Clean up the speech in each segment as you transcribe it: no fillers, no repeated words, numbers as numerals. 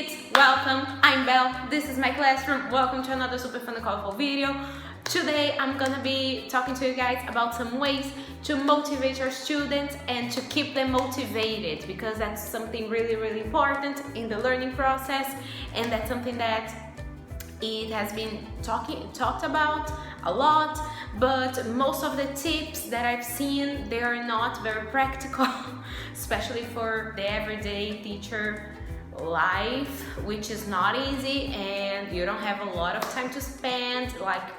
kids, welcome. I'm Belle. This is my classroom. Welcome to another super fun and colorful video. Today I'm gonna be talking to you guys about some ways to motivate your students and to keep them motivated, because that's something really important in the learning process, and that's something that it has been talked about a lot, but most of the tips that I've seen, they are not very practical, especially for the everyday teacher life, which is not easy, and you don't have a lot of time to spend like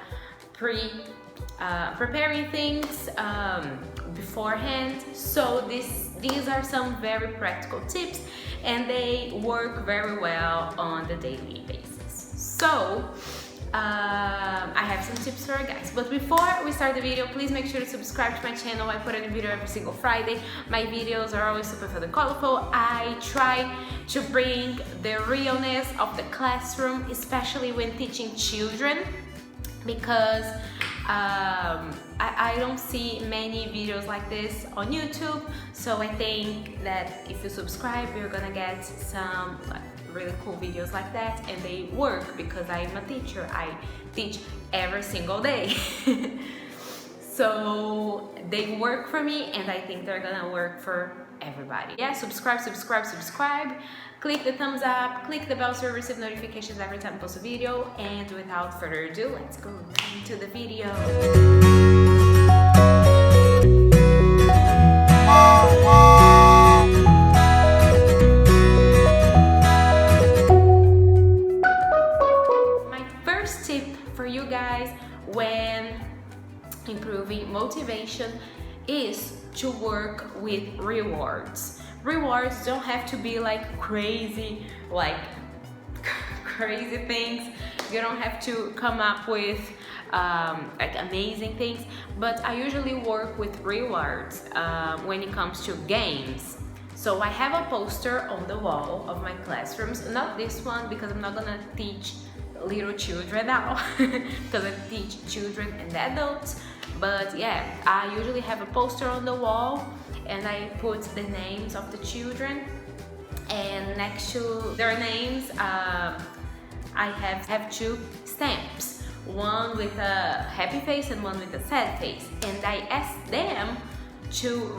preparing things beforehand. So these are some very practical tips, and they work very well on the daily basis. So I have some tips for you guys, but before we start the video, please make sure to subscribe to my channel. I put a new video every single Friday. My videos are always super fun and colorful. I try to bring the realness of the classroom, especially when teaching children, because I don't see many videos like this on YouTube. So I think that if you subscribe, you're gonna get some really cool videos like that, and they work because I'm a teacher. I teach every single day. So they work for me, and I think they're gonna work for everybody. Yeah, subscribe. Click the thumbs up, click the bell so you receive notifications every time I post a video. And without further ado, let's go into the video. My first tip for you guys when improving motivation is to work with rewards. Rewards don't have to be like crazy things. You don't have to come up with like amazing things, but I usually work with rewards when it comes to games. So I have a poster on the wall of my classrooms, not this one because I'm not gonna teach little children now because I teach children and adults. But yeah, I usually have a poster on the wall, and I put the names of the children, and next to their names I have two stamps, one with a happy face and one with a sad face, and I ask them to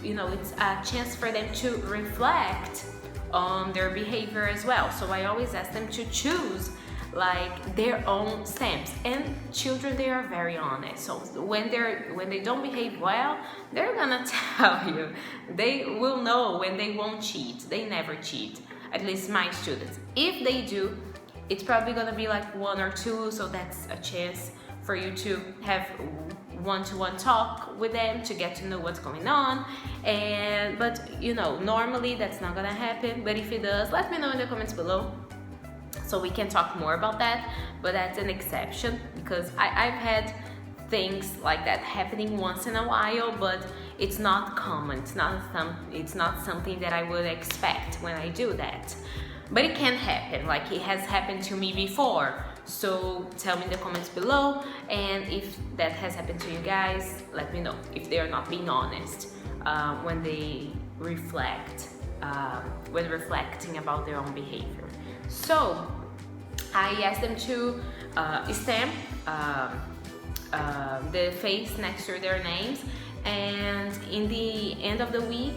it's a chance for them to reflect on their behavior as well. So I always ask them to choose like their own stamps, and children, they are very honest. So when they don't behave well, they're gonna tell you. They will know when they won't cheat. They never cheat, at least my students. If they do, it's probably gonna be like one or two, so that's a chance for you to have one-to-one talk with them to get to know what's going on. But normally that's not gonna happen, but if it does, let me know in the comments below so we can talk more about that. But that's an exception, because I've had things like that happening once in a while, but it's not common. It's not something that I would expect when I do that, but it can happen. Like, it has happened to me before. So tell me in the comments below, and if that has happened to you guys, let me know if they are not being honest when they reflect, when reflecting about their own behavior. So I asked them to stamp the face next to their names, and in the end of the week,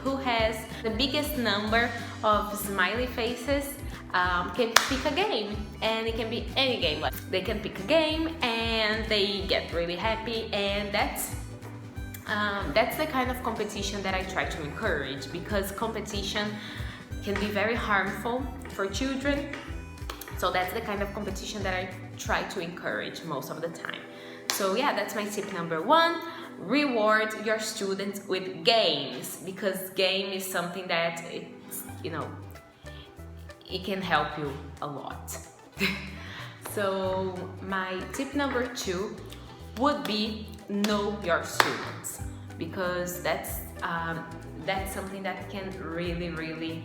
who has the biggest number of smiley faces can pick a game, and it can be any game. Like, they can pick a game and they get really happy, and that's the kind of competition that I try to encourage, because competition can be very harmful for children. So that's the kind of competition that I try to encourage most of the time. So yeah, that's my tip number one. Reward your students with games, because game is something that it can help you a lot. So my tip number two would be know your students, because that's something that can really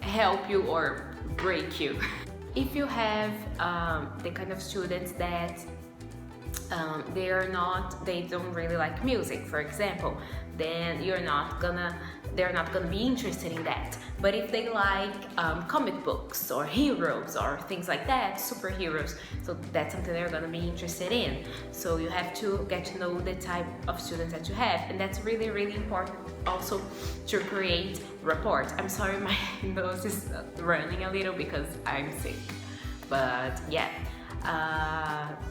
help you or break you. If you have the kind of students that they don't really like music, for example, then they're not gonna be interested in that. But if they like comic books or heroes or things like that, superheroes, so that's something they're gonna be interested in. So you have to get to know the type of students that you have, and that's really, really important also to create rapport. I'm sorry, my nose is running a little because I'm sick, but yeah.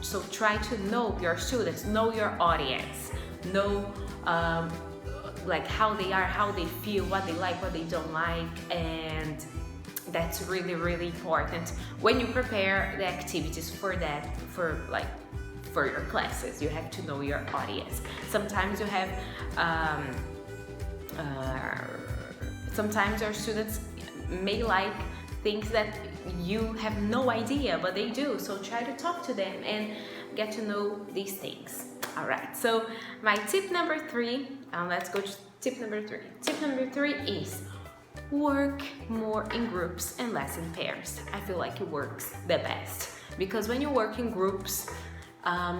So try to know your students, know your audience, know like how they are, how they feel, what they like, what they don't like, and that's really, really important when you prepare the activities for that, for your classes. You have to know your audience. Sometimes you have sometimes your students may like things that you have no idea, but they do. So try to talk to them and get to know these things. All right, so my tip number 3, let's go to tip number 3. Tip number 3 is work more in groups and less in pairs. I feel like it works the best because when you work in groups,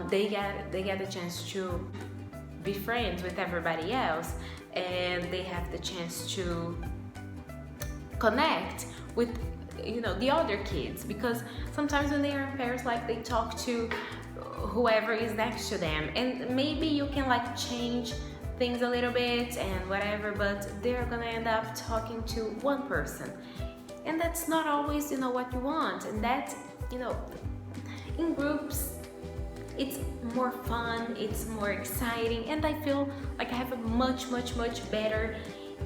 they get a chance to be friends with everybody else, and they have the chance to connect with the other kids, because sometimes when they are in pairs, like, they talk to whoever is next to them, and maybe you can like change things a little bit and whatever, but they're gonna end up talking to one person, and that's not always what you want. And that in groups it's more fun, it's more exciting, and I feel like I have a much better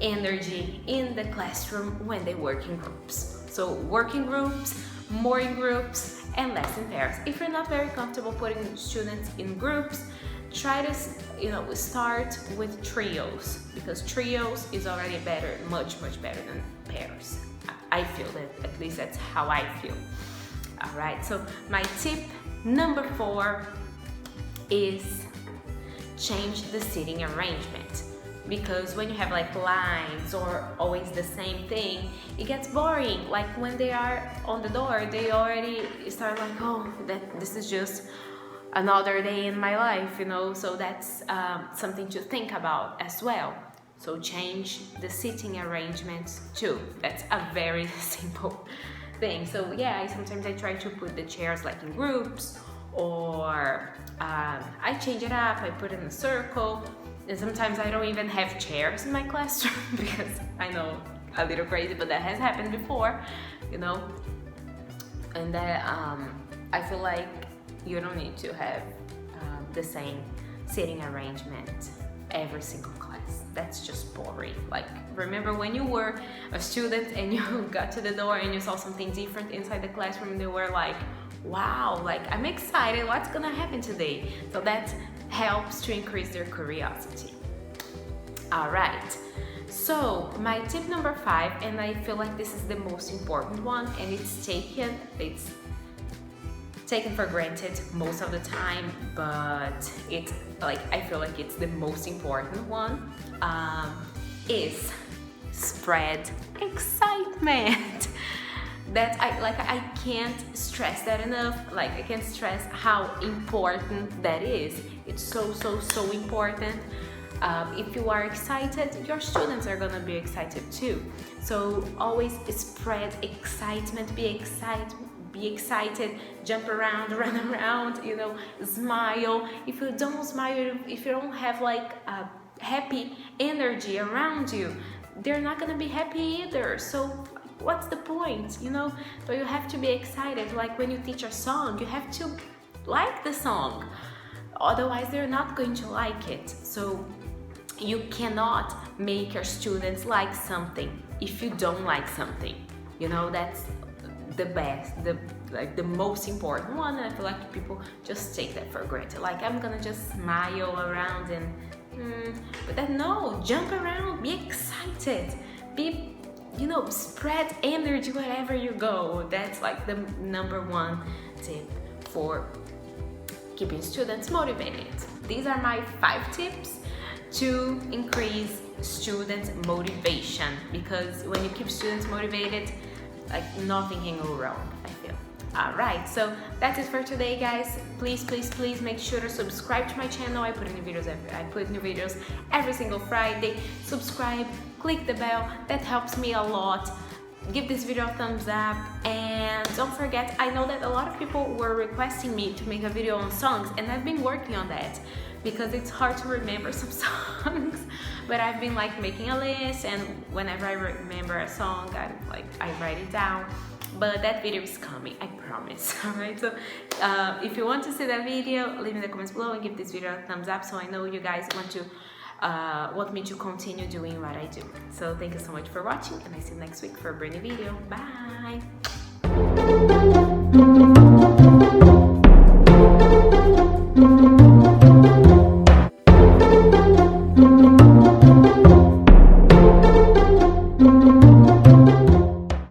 energy in the classroom when they work in groups. So work in groups, more in groups, and less in pairs. If you're not very comfortable putting students in groups, try to start with trios, because trios is already better, much better than pairs. I feel that, at least that's how I feel. All right, so my tip number 4 is change the seating arrangement. Because when you have like lines or always the same thing, it gets boring. Like when they are on the door, they already start like, oh, this is just another day in my life, so that's something to think about as well. So change the seating arrangement too. That's a very simple thing. So yeah, sometimes I try to put the chairs like in groups, or I change it up, I put it in a circle. And sometimes I don't even have chairs in my classroom because I know, a little crazy, but that has happened before, and that I feel like you don't need to have the same seating arrangement every single class. That's just boring. Like, remember when you were a student and you got to the door and you saw something different inside the classroom, and you were like, wow, like, I'm excited, what's gonna happen today? So that helps to increase their curiosity. All right, so my tip number 5, and I feel like this is the most important one, and it's taken for granted most of the time, but it's like, I feel like it's the most important one, is spread excitement. That I can't stress that enough. Like, I can't stress how important that is. It's so important. If you are excited, your students are gonna be excited too. So always spread excitement. Be excited, jump around, run around, smile. If you don't smile, if you don't have like a happy energy around you, they're not gonna be happy either. So what's the point, So you have to be excited. Like when you teach a song, you have to like the song, otherwise they're not going to like it. So you cannot make your students like something if you don't like something. That's the best, the most important one. I feel like people just take that for granted. Like, I'm gonna just smile around and but then no, jump around, be excited, be spread energy wherever you go. That's like the number 1 tip for keeping students motivated. These are my 5 tips to increase students' motivation, because when you keep students motivated, like, nothing can go wrong, I feel. Alright, so that's it for today, guys. Please, please, please make sure to subscribe to my channel. I put new videos every single Friday. Subscribe, click the bell, that helps me a lot. Give this video a thumbs up, and don't forget, I know that a lot of people were requesting me to make a video on songs, and I've been working on that because it's hard to remember some songs, but I've been like making a list, and whenever I remember a song, I write it down. But that video is coming, I promise. Alright, so if you want to see that video, leave in the comments below and give this video a thumbs up so I know you guys want me to continue doing what I do. So thank you so much for watching, and I see you next week for a brand new video. Bye!